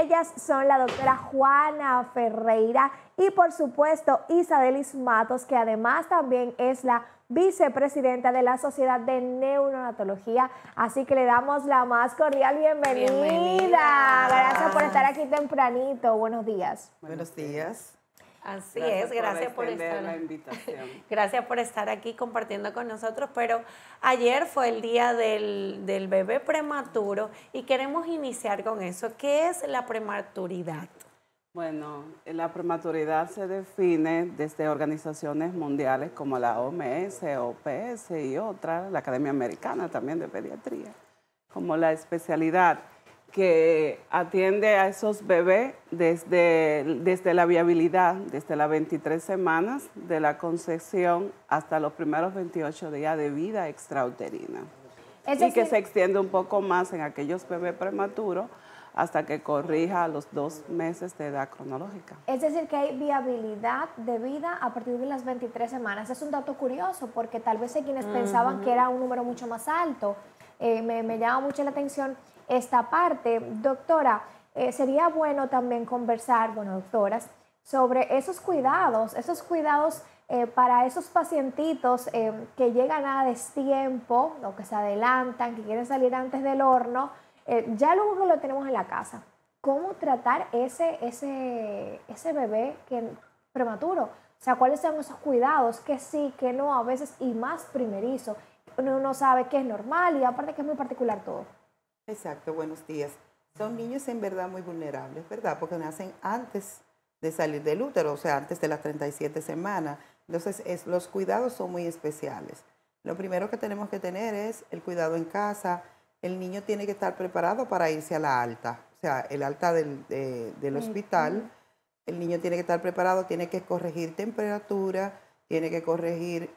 Ellas son la doctora Juana Ferreira y por supuesto Isadelis Matos, que además también es la vicepresidenta de la Sociedad de Neonatología. Así que le damos la más cordial bienvenida. Gracias por estar aquí tempranito. Buenos días. Buenos días. Así es, gracias por estar. La invitación. Gracias por estar aquí compartiendo con nosotros. Pero ayer fue el día del bebé prematuro y queremos iniciar con eso. ¿Qué es la prematuridad? Bueno, la prematuridad se define desde organizaciones mundiales como la OMS, OPS y otras, la Academia Americana también de Pediatría, como la especialidad que atiende a esos bebés desde la viabilidad, desde las 23 semanas de la concepción hasta los primeros 28 días de vida extrauterina. Y que se extiende un poco más en aquellos bebés prematuros hasta que corrija a los 2 meses de edad cronológica. Es decir, que hay viabilidad de vida a partir de las 23 semanas. Es un dato curioso porque tal vez hay quienes pensaban que era un número mucho más alto. Me llama mucho la atención esta parte. Doctora, sería bueno también conversar, doctoras, sobre esos cuidados para esos pacientitos que llegan a destiempo o que se adelantan, que quieren salir antes del horno, ya luego que lo tenemos en la casa. ¿Cómo tratar ese bebé prematuro? O sea, ¿cuáles son esos cuidados que sí, que no, a veces y más primerizo? Uno no sabe qué es normal y aparte que es muy particular todo. Exacto, buenos días. Son niños en verdad muy vulnerables, ¿verdad? Porque nacen antes de salir del útero, o sea, antes de las 37 semanas. Entonces, los cuidados son muy especiales. Lo primero que tenemos que tener es el cuidado en casa. El niño tiene que estar preparado para irse a la alta, o sea, el alta del hospital. El niño tiene que estar preparado, tiene que corregir temperatura, tiene que corregir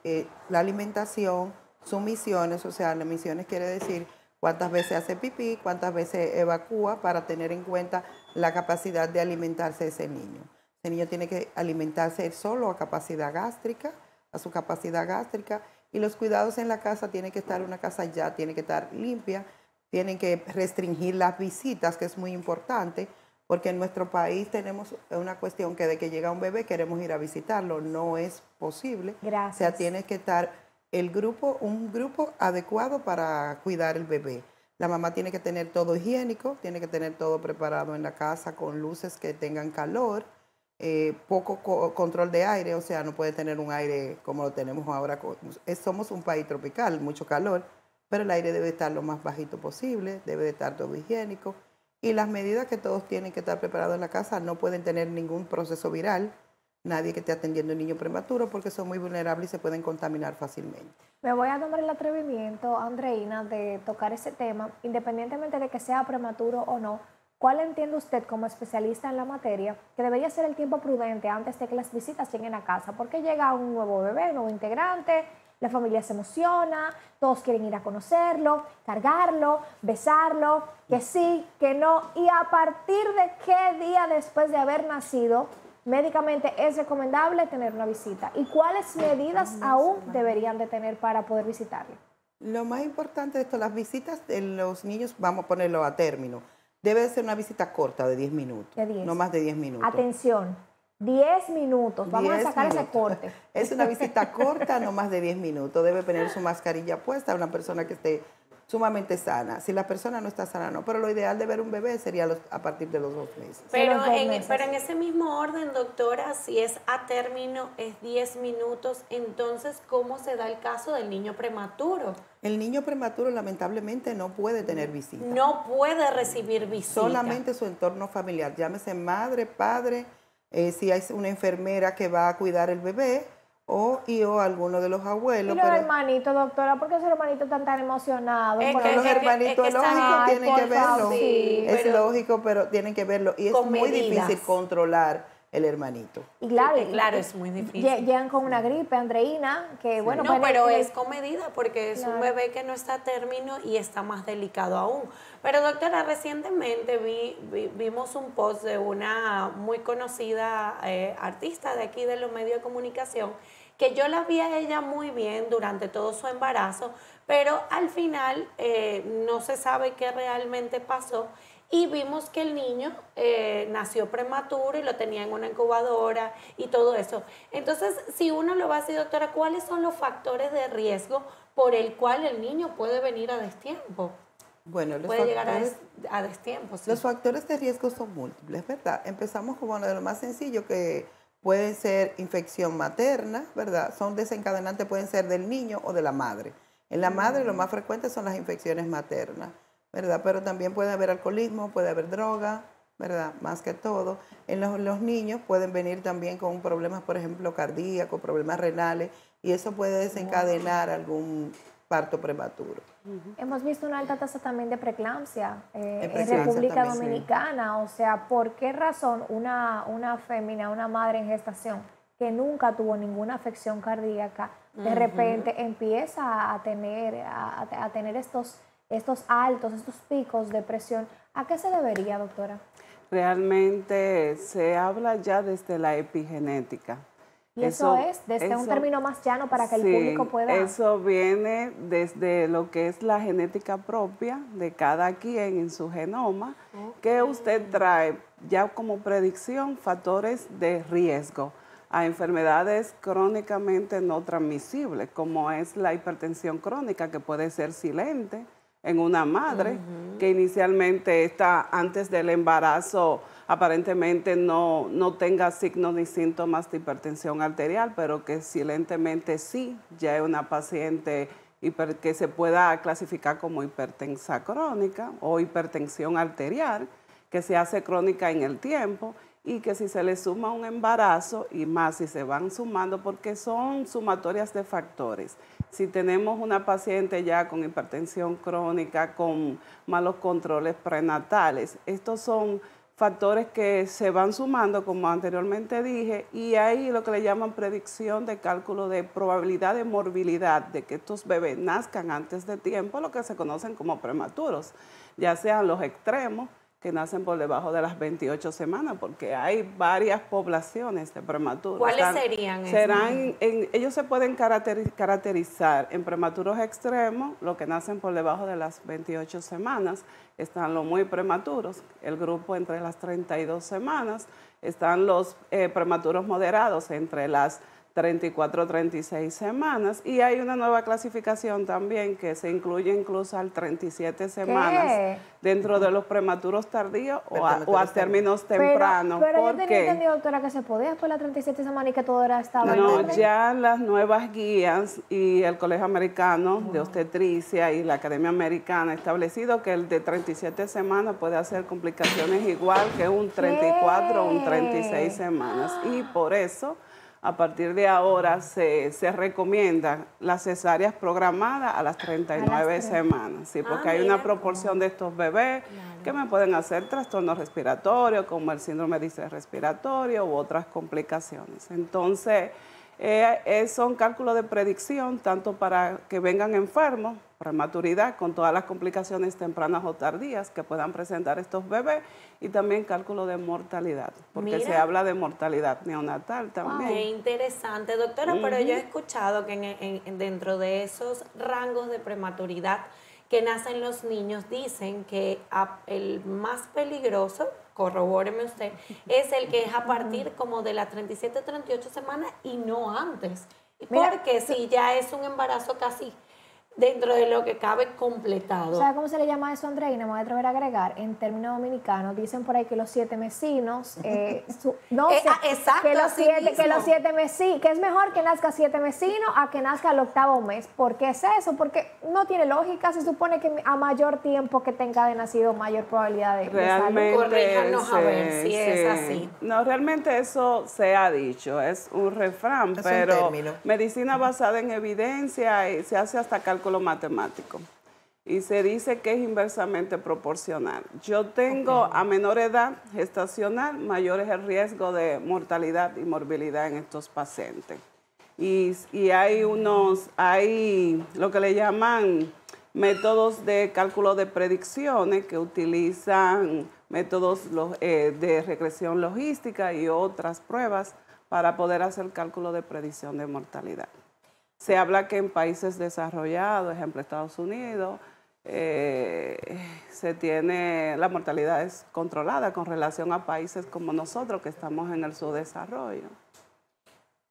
la alimentación, sumisiones, o sea, las misiones quiere decir cuántas veces hace pipí, cuántas veces evacúa para tener en cuenta la capacidad de alimentarse de ese niño. Ese niño tiene que alimentarse solo a capacidad gástrica, a su capacidad gástrica, y los cuidados en la casa tiene que estar, una casa ya tiene que estar limpia, tienen que restringir las visitas, que es muy importante, porque en nuestro país tenemos una cuestión que de que llega un bebé queremos ir a visitarlo, no es posible. Gracias. O sea, tiene que estar un grupo adecuado para cuidar el bebé. La mamá tiene que tener todo higiénico, tiene que tener todo preparado en la casa con luces que tengan calor, poco control de aire, o sea, no puede tener un aire como lo tenemos ahora. Somos un país tropical, mucho calor, pero el aire debe estar lo más bajito posible, debe de estar todo higiénico. Y las medidas que todos tienen que estar preparados en la casa no pueden tener ningún proceso viral, nadie que esté atendiendo a un niño prematuro porque son muy vulnerables y se pueden contaminar fácilmente. Me voy a tomar el atrevimiento, Andreina, de tocar ese tema, independientemente de que sea prematuro o no. ¿Cuál entiende usted como especialista en la materia que debería ser el tiempo prudente antes de que las visitas lleguen a casa? Porque llega un nuevo bebé, un nuevo integrante, la familia se emociona, todos quieren ir a conocerlo, cargarlo, besarlo, que sí, que no. ¿Y a partir de qué día después de haber nacido médicamente es recomendable tener una visita? ¿Y cuáles medidas aún deberían de tener para poder visitarlo? Lo más importante de esto, las visitas de los niños, vamos a ponerlo a término, debe de ser una visita corta de 10 minutos, no más de 10 minutos. Atención, 10 minutos, vamos a sacar ese corte. Es una visita corta, no más de 10 minutos, debe tener su mascarilla puesta, una persona que esté sumamente sana. Si la persona no está sana, no. Pero lo ideal de ver un bebé sería a partir de los 2 meses. Pero en ese mismo orden, doctora, si es a término, es 10 minutos, entonces, ¿cómo se da el caso del niño prematuro? El niño prematuro, lamentablemente, no puede tener visita. No puede recibir visita. Solamente su entorno familiar, llámese madre, padre, si hay una enfermera que va a cuidar el bebé, o alguno de los abuelos. Y los hermanitos, doctora, ¿por qué esos hermanitos están tan emocionados? Bueno, los hermanitos, es lógico, tienen que verlo. Sí, es lógico, pero tienen que verlo. Y es muy difícil controlar el hermanito. Y claro, es muy difícil. Llegan con una gripe, Andreina, que bueno. No, pero es con medida porque es un bebé que no está a término y está más delicado aún. Pero doctora, recientemente vimos un post de una muy conocida artista de aquí de los medios de comunicación, que yo la vi a ella muy bien durante todo su embarazo, pero al final no se sabe qué realmente pasó y vimos que el niño nació prematuro y lo tenía en una incubadora y todo eso. Entonces, si uno lo va a decir, doctora, ¿cuáles son los factores de riesgo por el cual el niño puede venir a destiempo? Bueno, Puede llegar a destiempo. Sí. Los factores de riesgo son múltiples, ¿verdad? Empezamos con uno de lo más sencillo, que puede ser infección materna, ¿verdad? Son desencadenantes, pueden ser del niño o de la madre. En la madre lo más frecuente son las infecciones maternas, ¿verdad? Pero también puede haber alcoholismo, puede haber droga, ¿verdad? Más que todo. En los niños pueden venir también con problemas, por ejemplo, cardíacos, problemas renales, y eso puede desencadenar algún parto prematuro. Hemos visto una alta tasa también de preeclampsia en Preeclampsia República también, sí. Dominicana. O sea, ¿por qué razón una fémina, una madre en gestación que nunca tuvo ninguna afección cardíaca, de repente empieza a tener estos altos, estos picos de presión? ¿A qué se debería, doctora? Realmente se habla ya desde la epigenética. Y eso es desde un término más llano para que el público pueda... Eso viene desde lo que es la genética propia de cada quien en su genoma, que usted trae ya como predicción factores de riesgo a enfermedades crónicamente no transmisibles, como es la hipertensión crónica, que puede ser silente en una madre, que inicialmente está antes del embarazo, aparentemente no tenga signos ni síntomas de hipertensión arterial, pero que silentemente sí, ya es una paciente que se pueda clasificar como hipertensa crónica o hipertensión arterial, que se hace crónica en el tiempo, y que si se le suma un embarazo, y más si se van sumando, porque son sumatorias de factores. Si tenemos una paciente ya con hipertensión crónica, con malos controles prenatales, estos son factores que se van sumando, como anteriormente dije, y hay lo que le llaman predicción de cálculo de probabilidad de morbilidad, de que estos bebés nazcan antes de tiempo, lo que se conocen como prematuros, ya sean los extremos, que nacen por debajo de las 28 semanas, porque hay varias poblaciones de prematuros. ¿Cuáles serían ellos se pueden caracterizar en prematuros extremos, los que nacen por debajo de las 28 semanas, están los muy prematuros, el grupo entre las 32 semanas, están los prematuros moderados entre las 34 o 36 semanas, y hay una nueva clasificación también que se incluye incluso al 37 semanas dentro de los prematuros tardíos o a términos tempranos. Pero yo tenía entendido, doctora, que se podía después de las 37 semanas y que todo estaba en orden. Ya las nuevas guías y el Colegio Americano de Obstetricia y la Academia Americana han establecido que el de 37 semanas puede hacer complicaciones igual que un 34 o un 36 semanas, y por eso a partir de ahora se recomiendan las cesáreas programadas a las 39 semanas, sí, porque hay una proporción de estos bebés que me pueden hacer trastornos respiratorios, como el síndrome de distrés respiratorio u otras complicaciones. Entonces, son cálculos de predicción, tanto para que vengan enfermos, prematuridad, con todas las complicaciones tempranas o tardías que puedan presentar estos bebés, y también cálculo de mortalidad, porque se habla de mortalidad neonatal también. Qué interesante, doctora, pero yo he escuchado que dentro de esos rangos de prematuridad que nacen los niños, dicen que el más peligroso, corrobóreme usted, es el que es a partir como de las 37, 38 semanas y no antes. Porque si ya es un embarazo casi dentro de lo que cabe completado. ¿Sabe cómo se le llama eso, Andreina? Me voy a atrever a agregar. En términos dominicanos, dicen por ahí que los 7 mesinos, que los 7 mesinos, que es mejor que nazca 7 mesinos a que nazca al 8º mes. ¿Por qué es eso? Porque no tiene lógica. Se supone que a mayor tiempo que tenga de nacido, mayor probabilidad de realmente salud. Corríjanos a ver si es así. No, realmente eso se ha dicho, es un refrán, pero medicina basada en evidencia, y se hace hasta cálculo matemático, y se dice que es inversamente proporcional. Yo tengo a menor edad gestacional, mayor es el riesgo de mortalidad y morbilidad en estos pacientes. Y hay lo que le llaman métodos de cálculo de predicciones, que utilizan métodos de regresión logística y otras pruebas para poder hacer cálculo de predicción de mortalidad. Se habla que en países desarrollados, ejemplo Estados Unidos, la mortalidad es controlada con relación a países como nosotros que estamos en el subdesarrollo.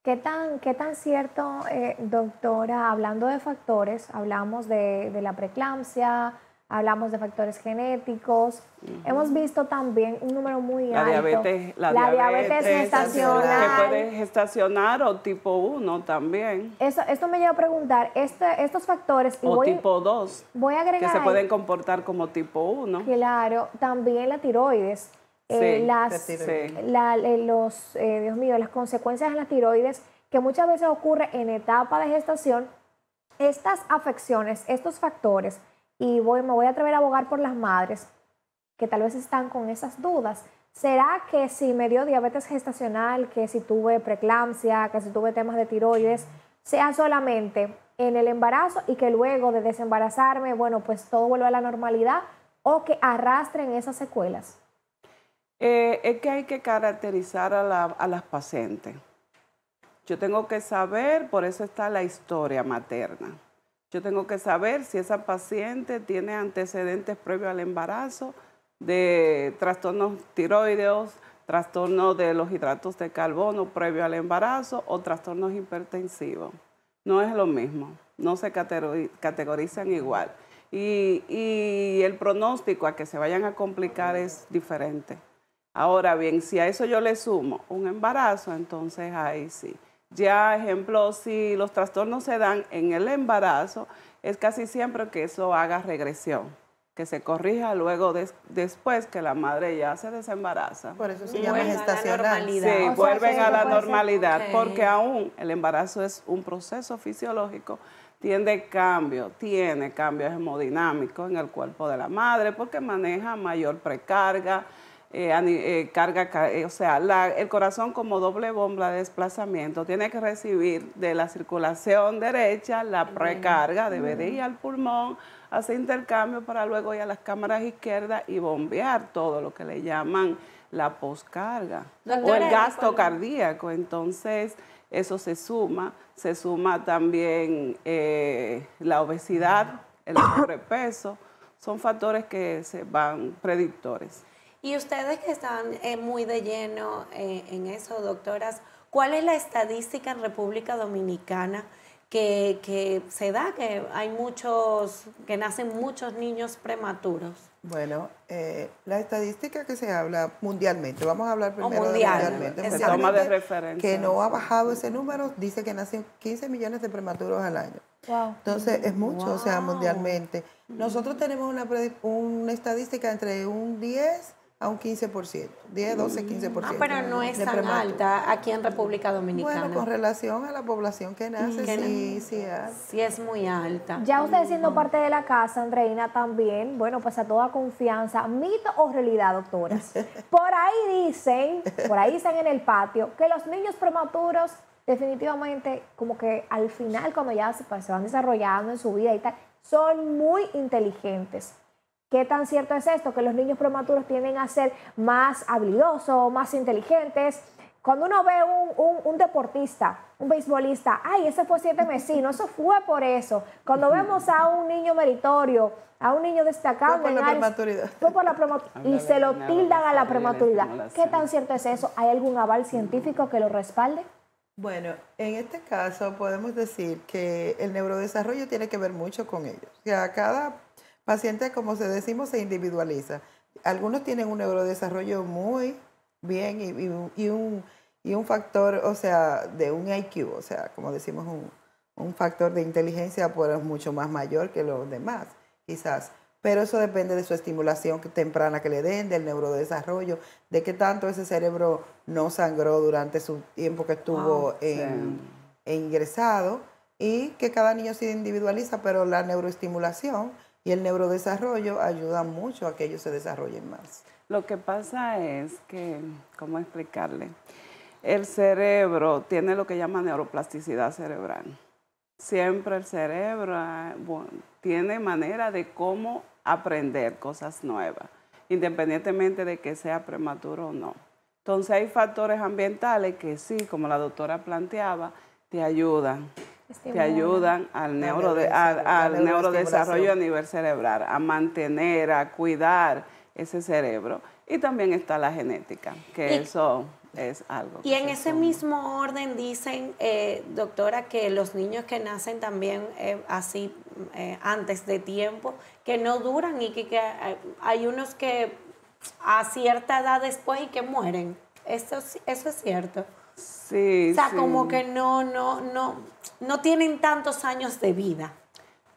¿Qué tan cierto, doctora, hablando de factores, hablamos de la preeclampsia, hablamos de factores genéticos, hemos visto también un número muy alto. La diabetes gestacional. Que puede gestacionar o tipo 1 también. Esto me lleva a preguntar, estos factores... O tipo 2, voy a agregar que se pueden comportar como tipo 1. Claro, también la tiroides. Dios mío, las consecuencias en la tiroides, que muchas veces ocurre en etapa de gestación, estas afecciones, estos factores, y me voy a atrever a abogar por las madres que tal vez están con esas dudas. ¿Será que si me dio diabetes gestacional, que si tuve preeclampsia, que si tuve temas de tiroides, sea solamente en el embarazo y que luego de desembarazarme, bueno, pues todo vuelve a la normalidad, o que arrastren esas secuelas? Es que hay que caracterizar a las pacientes. Yo tengo que saber, por eso está la historia materna. Yo tengo que saber si esa paciente tiene antecedentes previos al embarazo de trastornos tiroideos, trastornos de los hidratos de carbono previo al embarazo o trastornos hipertensivos. No es lo mismo, no se categorizan igual. Y el pronóstico a que se vayan a complicar es diferente. Ahora bien, si a eso yo le sumo un embarazo, entonces ahí sí. Ya, ejemplo, si los trastornos se dan en el embarazo, es casi siempre que eso haga regresión, que se corrija luego después que la madre ya se desembaraza. Por eso se llama gestacional. Sí, vuelven a la normalidad, porque aún el embarazo es un proceso fisiológico, tiene cambios hemodinámicos en el cuerpo de la madre, porque maneja mayor precarga, o sea, el corazón como doble bomba de desplazamiento tiene que recibir de la circulación derecha la precarga, debe de ir al pulmón, hacer intercambio para luego ir a las cámaras izquierdas y bombear todo lo que le llaman la poscarga o el gasto cardíaco. Entonces, eso se suma también la obesidad, el sobrepeso, son factores que se van predictores. Y ustedes que están muy de lleno en eso, doctoras, ¿cuál es la estadística en República Dominicana que se da, que nacen muchos niños prematuros? Bueno, la estadística que se habla mundialmente, vamos a hablar primero mundialmente. Se toma de referencia. Que no ha bajado ese número, dice que nacen 15 millones de prematuros al año. Wow. Entonces, es mucho, o sea, mundialmente. Nosotros tenemos una estadística entre un 10 a un 15%, 10, 12, 15%. Pero no es tan alta aquí en República Dominicana. Bueno, con relación a la población que nace, sí es muy alta. Ya usted siendo parte de la casa, Andreina, también, bueno, pues a toda confianza, ¿mito o realidad, doctoras? Por ahí dicen en el patio, que los niños prematuros definitivamente, como que al final, cuando ya se van desarrollando en su vida y tal, son muy inteligentes. ¿Qué tan cierto es esto? Que los niños prematuros tienden a ser más habilidosos, más inteligentes. Cuando uno ve un deportista, un beisbolista, ¡ay, ese fue 7 mesino! Eso fue por eso. Cuando vemos a un niño meritorio, a un niño destacado... Fue por la prematuridad. Fue por la prematuridad. Y se lo tildan a la prematuridad. ¿Qué tan cierto es eso? ¿Hay algún aval científico que lo respalde? Bueno, en este caso podemos decir que el neurodesarrollo tiene que ver mucho con ellos. O sea, cada paciente, como decimos, se individualiza. Algunos tienen un neurodesarrollo muy bien y un factor, o sea, de un IQ, o sea, como decimos, un factor de inteligencia pues, mucho más mayor que los demás, quizás. Pero eso depende de su estimulación temprana que le den, del neurodesarrollo, de qué tanto ese cerebro no sangró durante su tiempo que estuvo ingresado, y que cada niño se individualiza, pero la neuroestimulación y el neurodesarrollo ayudan mucho a que ellos se desarrollen más. Lo que pasa es que, ¿cómo explicarle? El cerebro tiene lo que llama neuroplasticidad cerebral. Siempre el cerebro tiene manera de cómo aprender cosas nuevas, independientemente de que sea prematuro o no. Entonces hay factores ambientales que sí, como la doctora planteaba, te ayudan. que ayudan al neurodesarrollo a nivel cerebral, a mantener, a cuidar ese cerebro. Y también está la genética, que eso es algo. Y en ese mismo orden dicen, doctora, que los niños que nacen también así antes de tiempo, que no duran y que hay unos que a cierta edad después y que mueren. Eso es cierto. Sí, o sea, sí. como que no tienen tantos años de vida.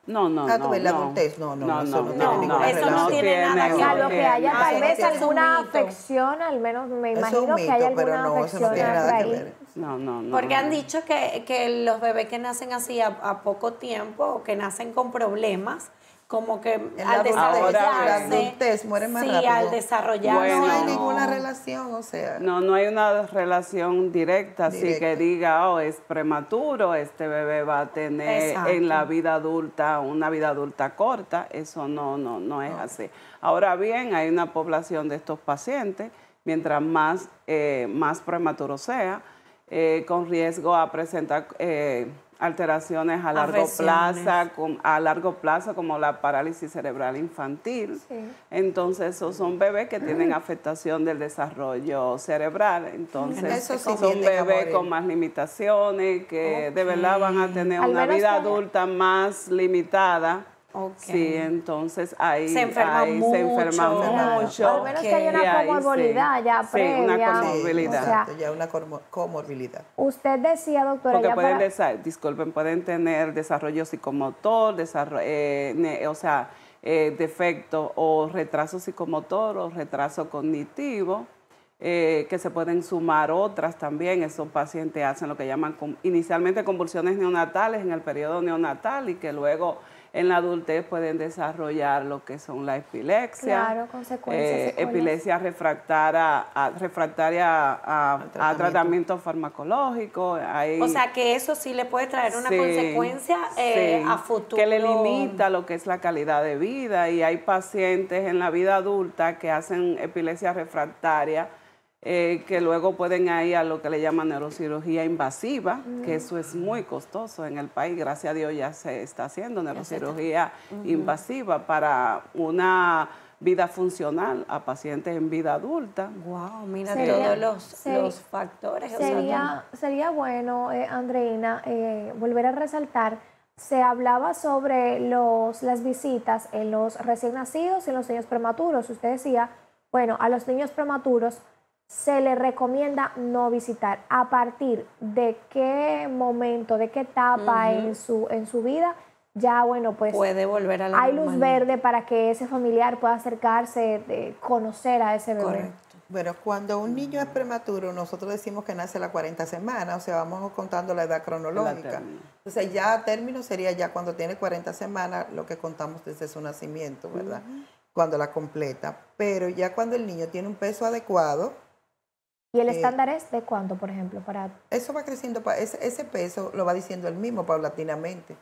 No. La adultez, no tiene nada que ver. Salvo que haya tal vez eso es un alguna mito. afección, al menos me Eso es imagino un que hay mito, pero alguna no, eso no afección tiene por nada que ahí. ver. No. Porque han dicho que los bebés que nacen así a poco tiempo o que nacen con problemas, como que al desarrollarse, la adultez mueren más rápido. al desarrollarse. No hay ninguna relación, o sea. No hay una relación directa, así que diga, es prematuro, este bebé va a tener en la vida adulta una vida adulta corta. Eso no es así. Ahora bien, hay una población de estos pacientes, mientras más prematuro sea, con riesgo a presentar alteraciones a largo plazo, como la parálisis cerebral infantil. Sí. Entonces, esos son bebés que tienen afectación del desarrollo cerebral. Entonces, son bebés con más limitaciones, que de verdad van a tener una vida adulta más limitada. Sí, entonces ahí se enferma mucho. Al menos que haya una comorbilidad ya previa. Sí, una comorbilidad. Exacto, ya una comorbilidad. Usted decía, doctora, porque ya pueden tener desarrollo psicomotor, defecto o retraso psicomotor o retraso cognitivo, que se pueden sumar otras también. Esos pacientes hacen lo que llaman inicialmente convulsiones neonatales en el periodo neonatal y que luego en la adultez pueden desarrollar lo que son la epilepsia, claro, consecuencias epilepsia refractaria a tratamiento farmacológico. O sea, que eso sí le puede traer una consecuencia a futuro. Que le limita lo que es la calidad de vida, y hay pacientes en la vida adulta que hacen epilepsia refractaria, que luego pueden ir a lo que le llaman neurocirugía invasiva, que eso es muy costoso en el país. Gracias a Dios ya se está haciendo neurocirugía invasiva para una vida funcional a pacientes en vida adulta. Wow, mira todos los factores. Sería bueno, Andreina, volver a resaltar, se hablaba sobre las visitas en los recién nacidos y en los niños prematuros. Usted decía, bueno, a los niños prematuros se le recomienda no visitar. ¿A partir de qué momento, de qué etapa en su vida ya, bueno, pues puede volver a la hay luz verde para que ese familiar pueda acercarse, conocer a ese bebé? Correcto. Bueno, cuando un niño es prematuro, nosotros decimos que nace a las 40 semanas, o sea, vamos contando la edad cronológica. Entonces, ya a término sería ya cuando tiene 40 semanas, lo que contamos desde su nacimiento, ¿verdad? Cuando la completa. Pero ya cuando el niño tiene un peso adecuado. ¿Y el estándar es de cuánto, por ejemplo? Eso va creciendo, ese peso lo va diciendo él mismo paulatinamente.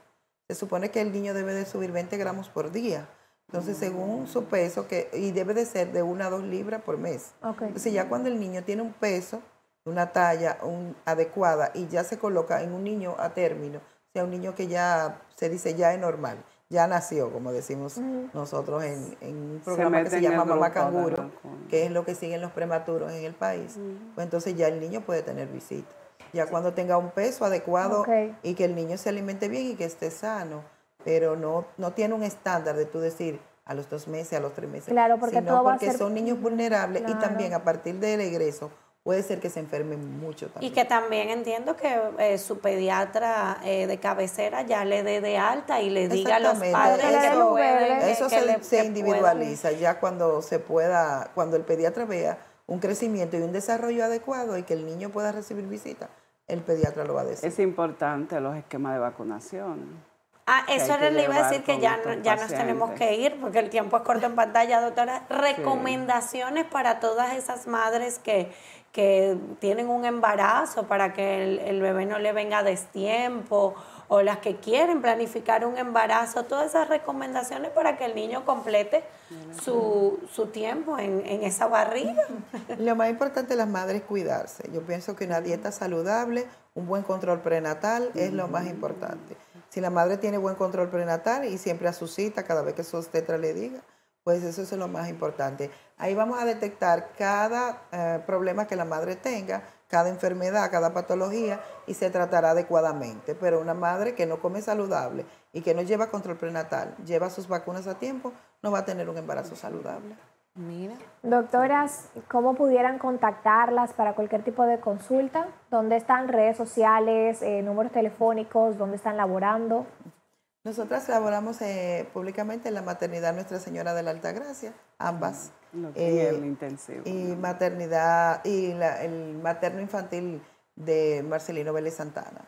Se supone que el niño debe de subir 20 gramos por día. Entonces, según su peso, y debe de ser de 1 a 2 libras por mes. Entonces, ya cuando el niño tiene un peso, una talla adecuada y ya se coloca en un niño a término, o sea, un niño que ya se dice ya es normal, ya nació, como decimos nosotros en un programa que se llama Mamá Canguro, que es lo que siguen los prematuros en el país. Pues entonces ya el niño puede tener visita. Ya cuando tenga un peso adecuado y que el niño se alimente bien y que esté sano, pero no tiene un estándar de tú decir a los 2 meses, a los 3 meses, claro, porque sino todo porque va a ser son niños vulnerables y también a partir del egreso puede ser que se enfermen mucho también. Y que también entiendo que su pediatra de cabecera ya le dé de alta y le diga a los padres eso se individualiza ya cuando cuando el pediatra vea un crecimiento y un desarrollo adecuado y que el niño pueda recibir visita, el pediatra lo va a decir. Es importante los esquemas de vacunación. Eso le iba a decir que ya nos tenemos que ir porque el tiempo es corto en pantalla, doctora. Recomendaciones para todas esas madres que tienen un embarazo para que el bebé no le venga a destiempo, o las que quieren planificar un embarazo, todas esas recomendaciones para que el niño complete su tiempo en esa barriga. Lo más importante de las madres es cuidarse. Yo pienso que una dieta saludable, un buen control prenatal es lo más importante. Si la madre tiene buen control prenatal y siempre a su cita, cada vez que su obstetra le diga, pues eso es lo más importante. Ahí vamos a detectar cada problema que la madre tenga, cada enfermedad, cada patología, y se tratará adecuadamente. Pero una madre que no come saludable y que no lleva control prenatal, lleva sus vacunas a tiempo, no va a tener un embarazo saludable. Mira. Doctoras, ¿cómo pudieran contactarlas para cualquier tipo de consulta? ¿Dónde están redes sociales, números telefónicos? ¿Dónde están laborando? Nosotras laboramos públicamente en la maternidad Nuestra Señora de la Altagracia, ambas. El intensivo. Y maternidad, y el materno infantil de Marcelino Vélez Santana.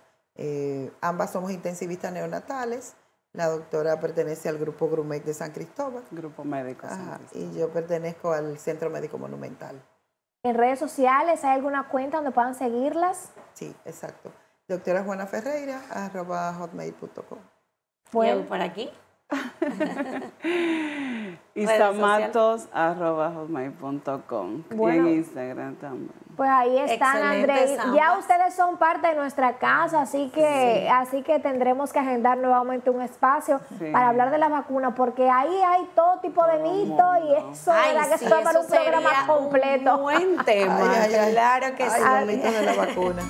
Ambas somos intensivistas neonatales. La doctora pertenece al grupo Grumec de San Cristóbal. Grupo médico. Ajá, y yo pertenezco al Centro Médico Monumental. ¿En redes sociales hay alguna cuenta donde puedan seguirlas? Sí, exacto. Doctora Juana Ferreira, @hotmail.com. Bueno, por aquí. Isamatos@hotmail.com. Bueno. Y en Instagram también. Pues ahí están, Excelentes Andrei. Ya ambas. ustedes son parte de nuestra casa, así que tendremos que agendar nuevamente un espacio Sí. para hablar de la vacuna, porque ahí hay todo tipo de Todo mitos y mundo. eso, ¿verdad? Que eso es para un programa completo. Un buen tema, Ay, ay, ay. claro que Ay, sí. los mitos de la vacuna.